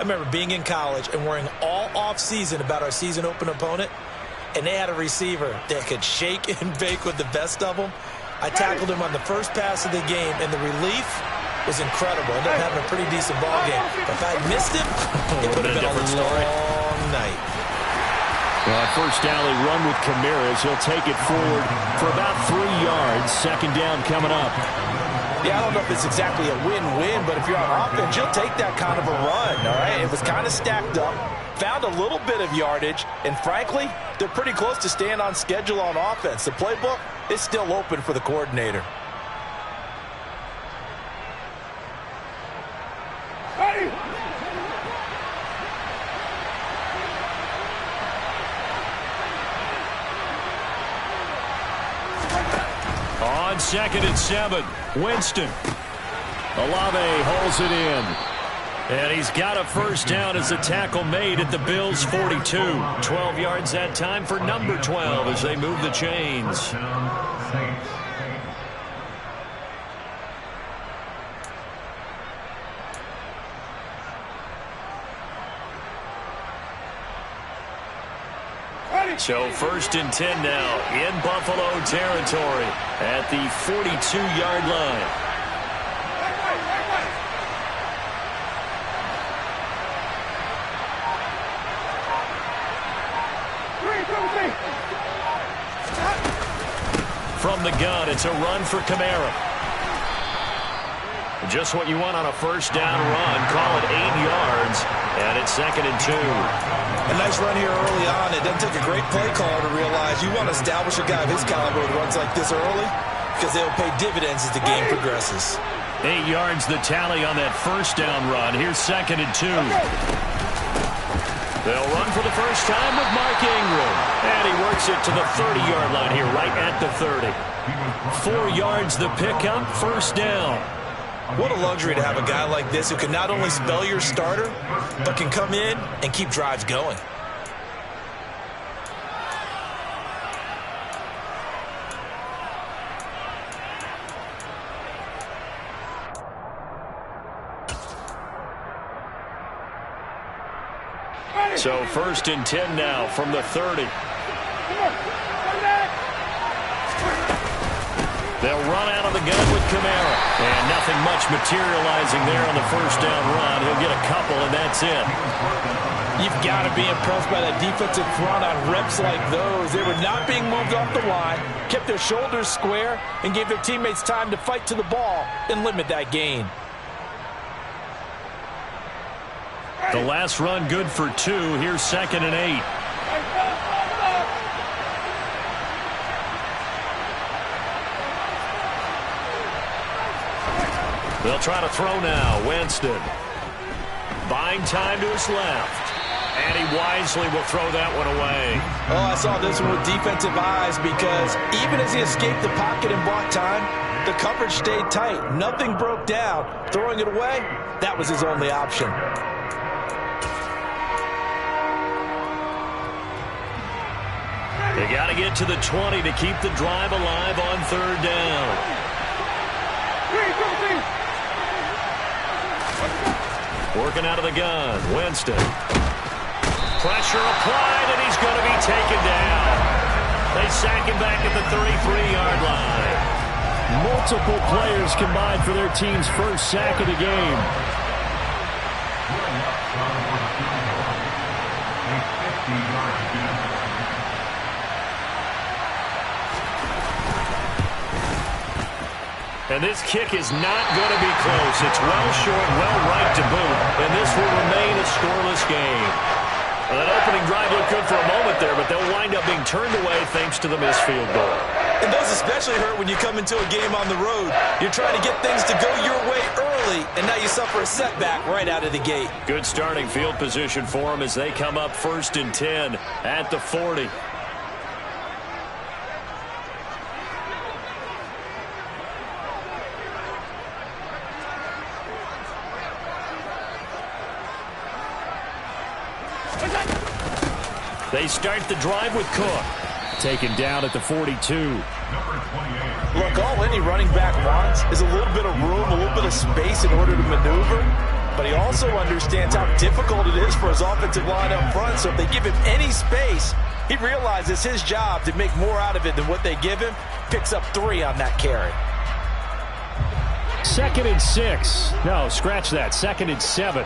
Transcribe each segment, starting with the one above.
I remember being in college and worrying all off-season about our season-open opponent, and they had a receiver that could shake and bake with the best of them. I tackled him on the first pass of the game, and the relief was incredible. Ended up having a pretty decent ball game. But if I had missed him, it would have been a long night. Well, first down, they run with Kamara's. He'll take it forward for about 3 yards. Second down coming up. Yeah, I don't know if it's exactly a win-win, but if you're on offense, you'll take that kind of a run, all right? It was kind of stacked up, found a little bit of yardage, and frankly, they're pretty close to staying on schedule on offense. The playbook is still open for the coordinator. On 2nd and 7, Winston. Olave holds it in. And he's got a first down as the tackle made at the Bills' 42. 12 yards that time for number 12 as they move the chains. So 1st and 10 now in Buffalo territory at the 42-yard line. From the gun, it's a run for Kamara. Just what you want on a first down run. Call it 8 yards, and it's 2nd and 2. A nice run here early on. It doesn't take a great play caller to realize you want to establish a guy of his caliber with runs like this early because they'll pay dividends as the game progresses. 8 yards the tally on that first down run. Here's 2nd and 2. They'll run for the first time with Mark Ingram. And he works it to the 30-yard line here, right at the 30. 4 yards the pickup, first down. What a luxury to have a guy like this who can not only spell your starter, but can come in and keep drives going. So 1st and 10 now from the 30. They'll run out of the gun with Kamara. And nothing much materializing there on the first down run. He'll get a couple, and that's it. You've got to be impressed by that defensive front on reps like those. They were not being moved off the line, kept their shoulders square, and gave their teammates time to fight to the ball and limit that gain. The last run good for 2. Here's 2nd and 8. They'll try to throw now. Winston buying time to his left. And he wisely will throw that one away. Oh, I saw this one with defensive eyes because even as he escaped the pocket and bought time, the coverage stayed tight. Nothing broke down. Throwing it away, that was his only option. They got to get to the 20 to keep the drive alive on 3rd down. Working out of the gun, Winston. Pressure applied, and he's going to be taken down. They sack him back at the 33-yard line. Multiple players combined for their team's first sack of the game. And this kick is not going to be close. It's well short, well right to boot. And this will remain a scoreless game. Well, that opening drive looked good for a moment there, but they'll wind up being turned away thanks to the missed field goal. And those especially hurt when you come into a game on the road. You're trying to get things to go your way early, and now you suffer a setback right out of the gate. Good starting field position for them as they come up 1st and 10 at the 40. They start the drive with Cook. Taken down at the 42. Look, all any running back wants is a little bit of room, a little bit of space in order to maneuver. but he also understands how difficult it is for his offensive line up front. So if they give him any space, he realizes his job to make more out of it than what they give him. Picks up 3 on that carry. 2nd and 6. No, scratch that. 2nd and 7.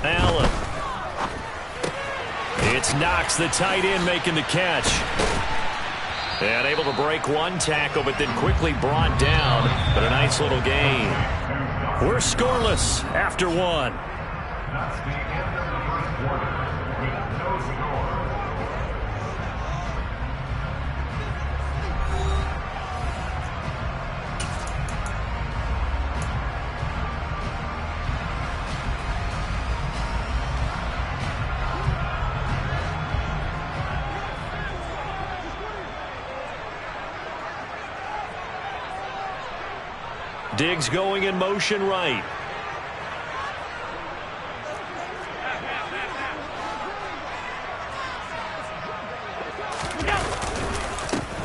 Allen. It's Knox, the tight end, making the catch. And able to break one tackle, but then quickly brought down. But a nice little gain. We're scoreless after 1. Diggs going in motion right.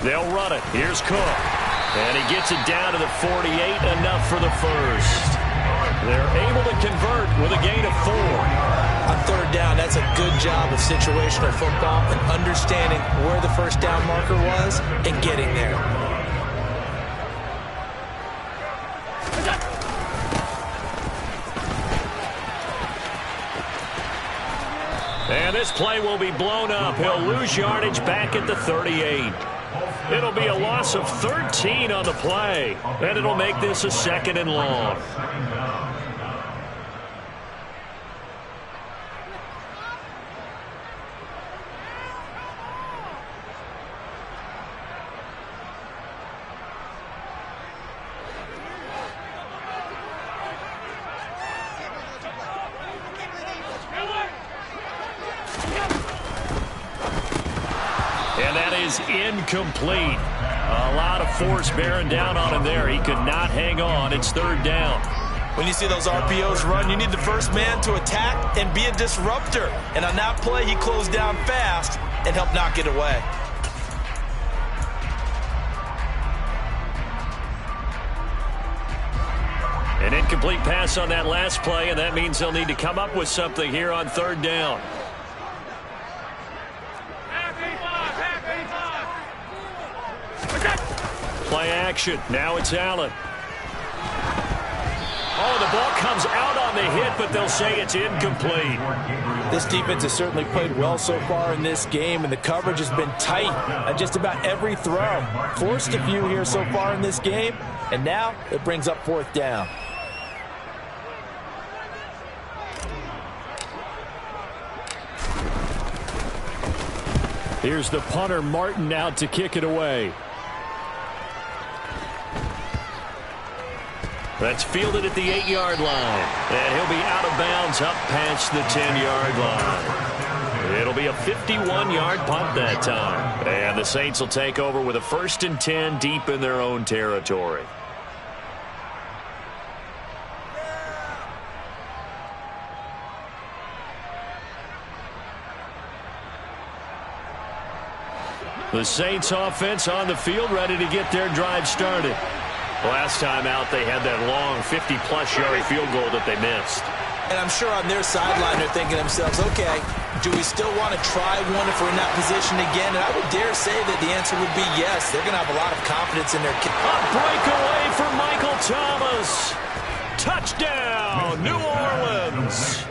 They'll run it. Here's Cook. And he gets it down to the 48, enough for the first. They're able to convert with a gain of 4. On 3rd down, that's a good job of situational football and understanding where the first down marker was and getting there. And this play will be blown up. He'll lose yardage back at the 38. It'll be a loss of 13 on the play. And it'll make this a 2nd and long. Incomplete. A lot of force bearing down on him there. He could not hang on. It's 3rd down. When you see those RPOs run, you need the first man to attack and be a disruptor. And on that play, he closed down fast and helped knock it away. An incomplete pass on that last play, and that means they'll need to come up with something here on 3rd down. Play action. Now it's Allen. Oh, the ball comes out on the hit, but they'll say it's incomplete. This defense has certainly played well so far in this game, and the coverage has been tight on just about every throw. Forced a few here so far in this game, and now it brings up 4th down. Here's the punter, Martin, out to kick it away. That's fielded at the 8-yard line. And he'll be out of bounds up past the 10-yard line. It'll be a 51-yard punt that time. And the Saints will take over with a 1st and 10 deep in their own territory. The Saints offense on the field, ready to get their drive started. Last time out, they had that long 50-plus yard field goal that they missed. And I'm sure on their sideline, they're thinking to themselves, okay, do we still want to try one if we're in that position again? And I would dare say that the answer would be yes. They're going to have a lot of confidence in their kick. A breakaway for Michael Thomas. Touchdown, New Orleans.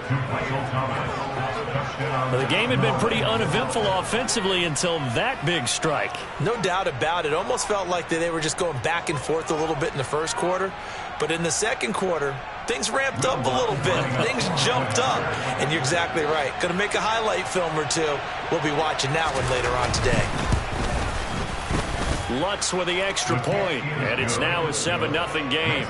Well, the game had been pretty uneventful offensively until that big strike. No doubt about it. Almost felt like they were just going back and forth a little bit in the first quarter. But in the second quarter, things ramped up a little bit. Things jumped up. And you're exactly right. Going to make a highlight film or two. We'll be watching that one later on today. Lutz with the extra point, and it's now a 7-0 game.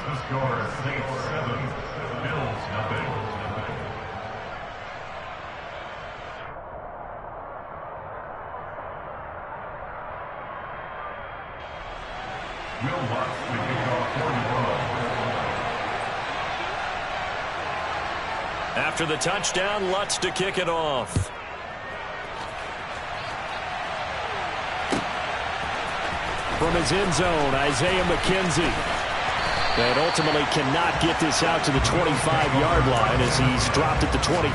After the touchdown, Lutz to kick it off. from his end zone, Isaiah McKenzie. And ultimately cannot get this out to the 25-yard line as he's dropped at the 23.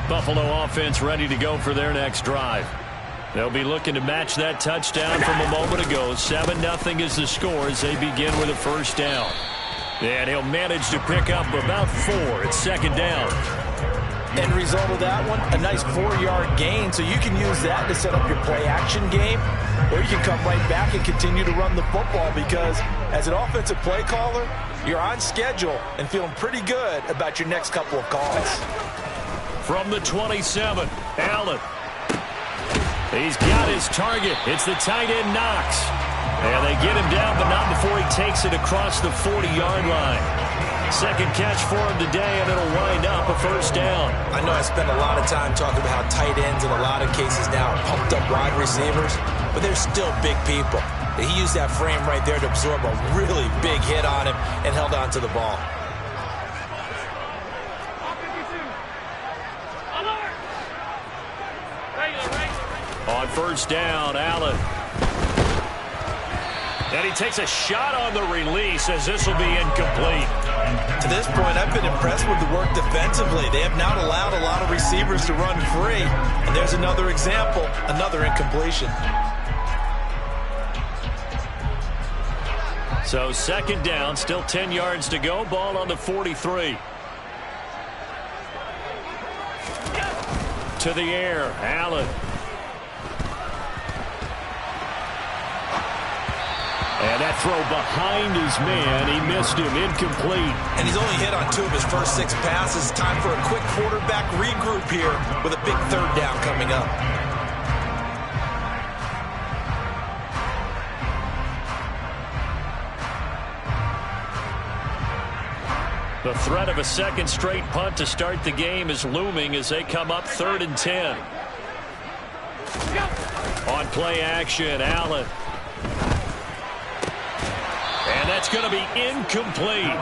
Buffalo offense ready to go for their next drive. They'll be looking to match that touchdown from a moment ago. 7-0 is the score as they begin with a first down. And he'll manage to pick up about 4 at second down. End result of that one, a nice 4-yard gain, so you can use that to set up your play-action game, or you can come right back and continue to run the football because as an offensive play caller, you're on schedule and feeling pretty good about your next couple of calls. From the 27, Allen. He's got his target. It's the tight end, Knox. And they get him down, but not before he takes it across the 40-yard line. Second catch for him today, and it'll wind up a first down. I know I spend a lot of time talking about how tight ends in a lot of cases now are pumped-up wide receivers, but they're still big people. He used that frame right there to absorb a really big hit on him and held on to the ball. On first down, Allen. And he takes a shot on the release as this will be incomplete. To this point, I've been impressed with the work defensively. They have not allowed a lot of receivers to run free. And there's another example, another incompletion. So second down, still 10 yards to go. Ball on the 43. To the air, Allen. And that throw behind his man. He missed him. Incomplete. And he's only hit on 2 of his first 6 passes. Time for a quick quarterback regroup here with a big third down coming up. The threat of a second straight punt to start the game is looming as they come up 3rd and 10. On play action, Allen. And that's going to be incomplete.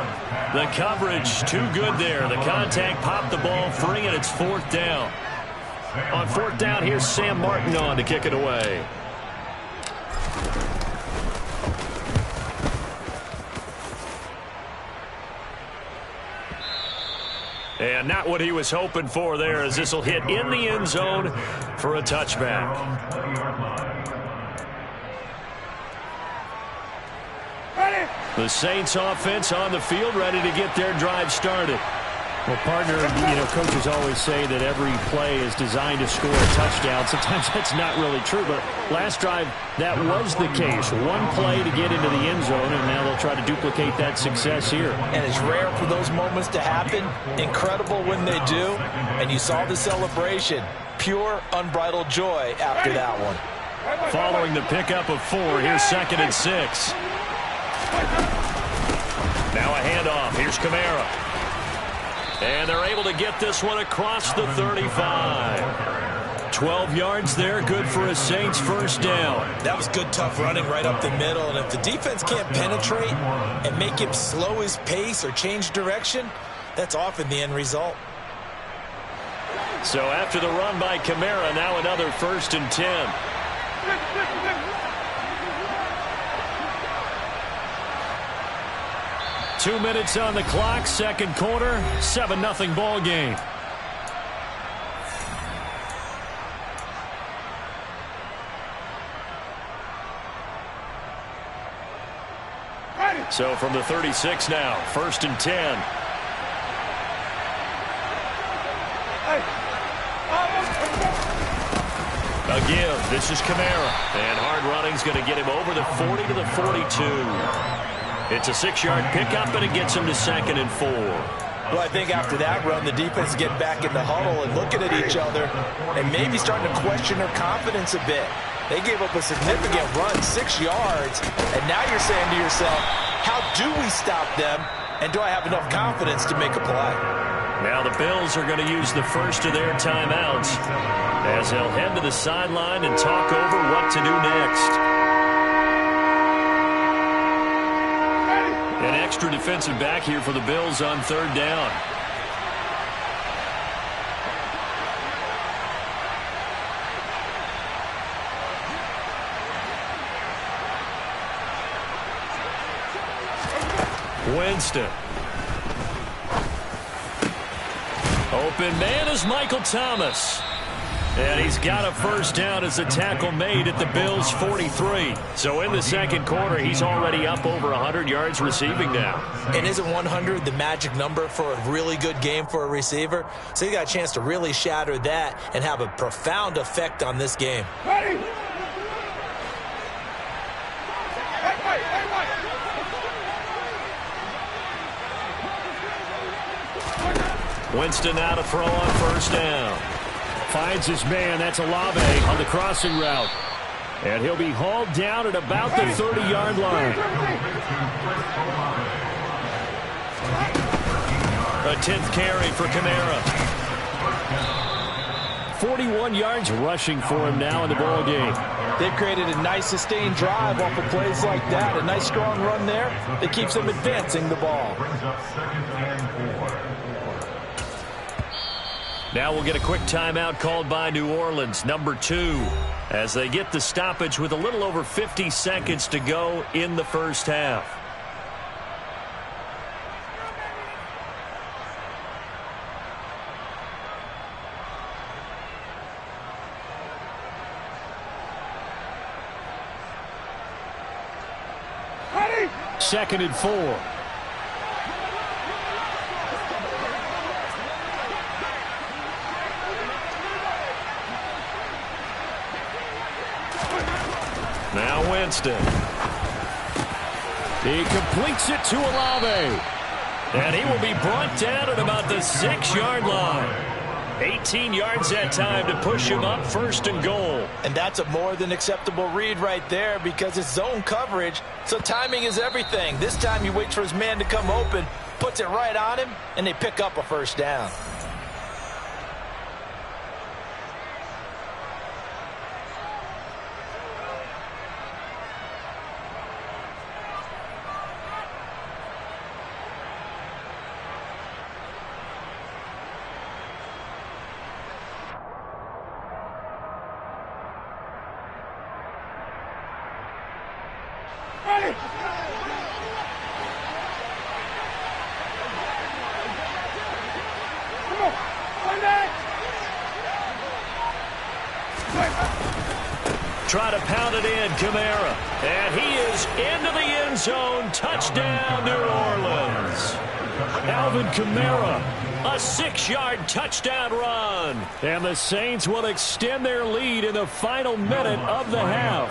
The coverage too good there. The contact popped the ball free, and it's 4th down. On 4th down, here's Sam Martin on to kick it away. And not what he was hoping for there as this will hit in the end zone for a touchback. The Saints offense on the field ready to get their drive started. Well, partner, coaches always say that every play is designed to score a touchdown. Sometimes that's not really true, but last drive, that was the case. One play to get into the end zone, and now they'll try to duplicate that success here. And it's rare for those moments to happen. Incredible when they do. And you saw the celebration. Pure, unbridled joy after that one. Following the pickup of 4, here's 2nd and 6. Now a handoff. Here's Kamara. And they're able to get this one across the 35. 12 yards there. Good for a Saints first down. That was good, tough running right up the middle. And if the defense can't penetrate and make him slow his pace or change direction, that's often the end result. So after the run by Kamara, now another 1st and 10. Two minutes on the clock, second quarter, 7-0 ball game. So from the 36 now, 1st and 10. A give. This is Kamara. And hard running's going to get him over the 40 to the 42. It's a 6-yard pickup, and it gets him to 2nd and 4. Well, I think after that run, the defense get back in the huddle and looking at each other and maybe starting to question their confidence a bit. They gave up a significant run, 6 yards, and now you're saying to yourself, how do we stop them, and do I have enough confidence to make a play? Now the Bills are going to use the first of their timeouts as they'll head to the sideline and talk over what to do next. An extra defensive back here for the Bills on 3rd down. Winston. Open man is Michael Thomas. And he's got a first down as a tackle made at the Bills' 43. So in the second quarter, he's already up over 100 yards receiving now. And isn't 100 the magic number for a really good game for a receiver? So he got a chance to really shatter that and have a profound effect on this game. Ready? Winston now to throw on first down. Finds his man. That's Olave on the crossing route. And he'll be hauled down at about the 30-yard line. A 10th carry for Kamara. 41 yards rushing for him now in the ball game. They've created a nice sustained drive off of plays like that. A nice strong run there that keeps them advancing the ball. Now we'll get a quick timeout called by New Orleans, number 2, as they get the stoppage with a little over 50 seconds to go in the first half. Ready? 2nd and 4. Now Winston. He completes it to Olave. And he will be brought down at about the 6-yard line. 18 yards that time to push him up 1st and goal. And that's a more than acceptable read right there because it's zone coverage, so timing is everything. This time he waits for his man to come open, puts it right on him, and they pick up a first down. Ready? Come on. One back. Try to pound it in, Kamara. And he is into the end zone. Touchdown, New Orleans. Alvin Kamara. A 6-yard touchdown run. And the Saints will extend their lead in the final minute of the half.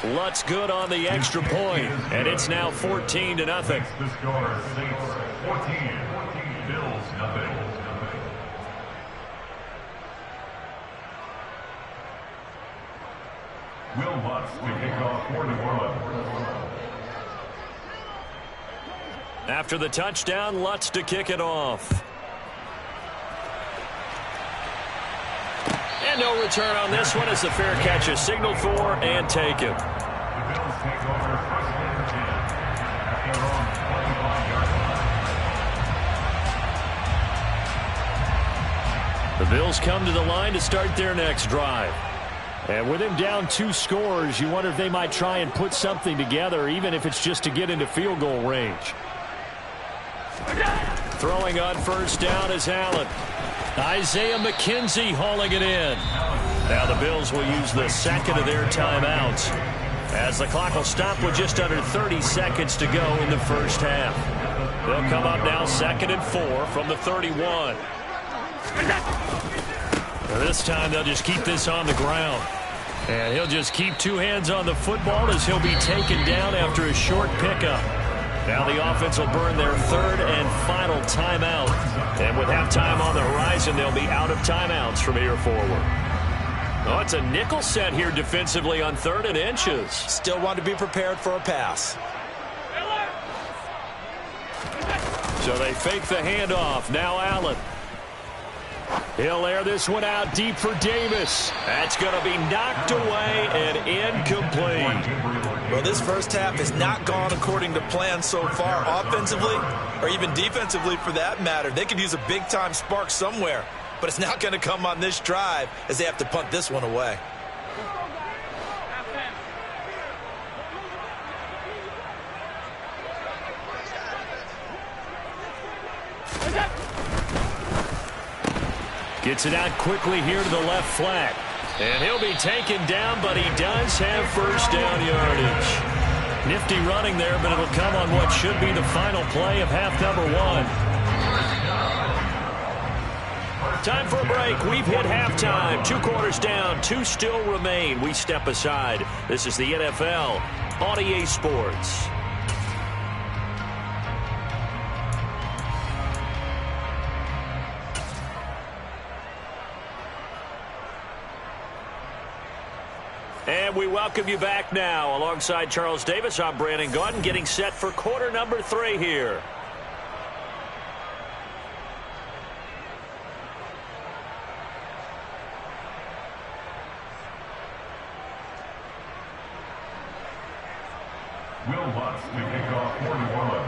Lutz good on the extra point, and it's now 14-0. The score, Saints 14, Bills nothing. Will Lutz to kick off for New Orleans. After the touchdown, Lutz to kick it off. And no return on this one as the fair catch is signaled for and taken. The Bills take over first and 10 at their own 25-yard line. The Bills come to the line to start their next drive. And with him down 2 scores, you wonder if they might try and put something together, even if it's just to get into field goal range. Throwing on first down is Allen. Isaiah McKenzie hauling it in. Now the Bills will use the second of their timeouts as the clock will stop with just under 30 seconds to go in the first half. They'll come up now 2nd and 4 from the 31. This time they'll just keep this on the ground. And he'll just keep 2 hands on the football as he'll be taken down after a short pickup. Now the offense will burn their 3rd and final timeout. And with halftime on the horizon, they'll be out of timeouts from here forward. Oh, it's a nickel set here defensively on 3rd and inches. Still want to be prepared for a pass. So they fake the handoff. Now Allen. He'll air this one out deep for Davis. That's going to be knocked away and incomplete. Well, this first half has not gone according to plan so far offensively or even defensively for that matter. They could use a big-time spark somewhere. but it's not going to come on this drive as they have to punt this one away. Gets it out quickly here to the left flat. And he'll be taken down, but he does have first down yardage. Nifty running there, but it'll come on what should be the final play of half number 1. Time for a break. We've hit halftime. 2 quarters down, 2 still remain. We step aside. This is the NFL on EA Sports. And we welcome you back now. Alongside Charles Davis, I'm Brandon Gaudin, getting set for quarter number 3 here. Will Lutz to kick off quarter 1.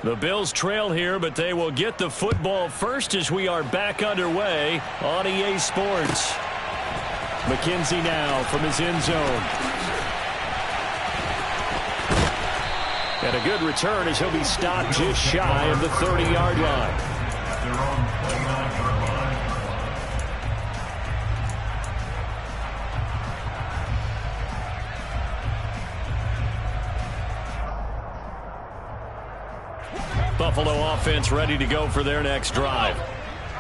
The Bills trail here, but they will get the football first as we are back underway on EA Sports. McKenzie now from his end zone. And a good return as he'll be stopped just shy of the 30-yard line. They're on play line. Buffalo offense ready to go for their next drive.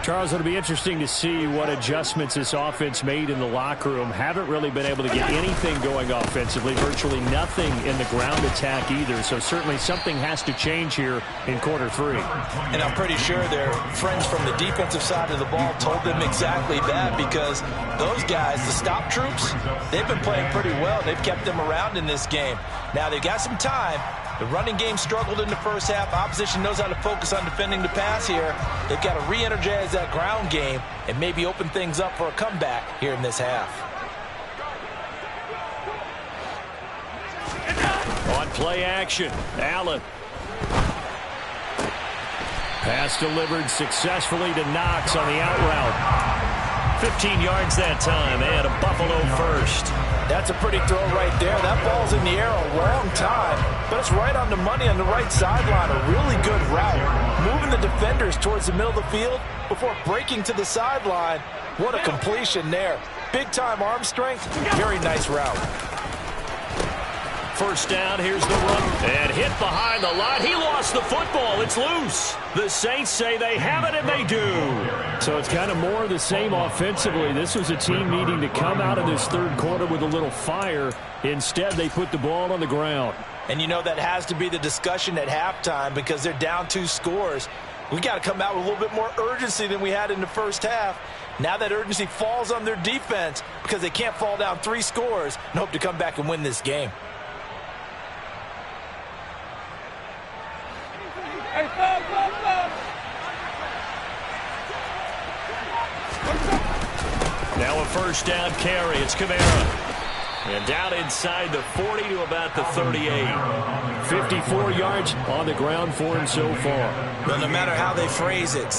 Charles, it'll be interesting to see what adjustments this offense made in the locker room. Haven't really been able to get anything going offensively, virtually nothing in the ground attack either. So certainly something has to change here in quarter 3. And I'm pretty sure their friends from the defensive side of the ball told them exactly that, because those guys, the stop troops, they've been playing pretty well. They've kept them around in this game. Now they've got some time. The running game struggled in the first half. Opposition knows how to focus on defending the pass here. They've got to re-energize that ground game and maybe open things up for a comeback here in this half. On play action, Allen. Pass delivered successfully to Knox on the out route. 15 yards that time, and a Buffalo first. That's a pretty throw right there. That ball's in the air a long time, but it's right on the money on the right sideline. A really good route. Moving the defenders towards the middle of the field before breaking to the sideline. What a completion there. Big-time arm strength. Very nice route. First down, here's the run. And hit behind the line. He lost the football. It's loose. The Saints say they have it, and they do. So it's kind of more of the same offensively. This was a team needing to come out of this third quarter with a little fire. Instead, they put the ball on the ground. And you know that has to be the discussion at halftime, because they're down 2 scores. We got to come out with a little bit more urgency than we had in the first half. Now that urgency falls on their defense because they can't fall down 3 scores and hope to come back and win this game. Now a first down carry. It's Kamara. And down inside the 40 to about the 38. 54 yards on the ground for him so far. Well, no matter how they phrase it,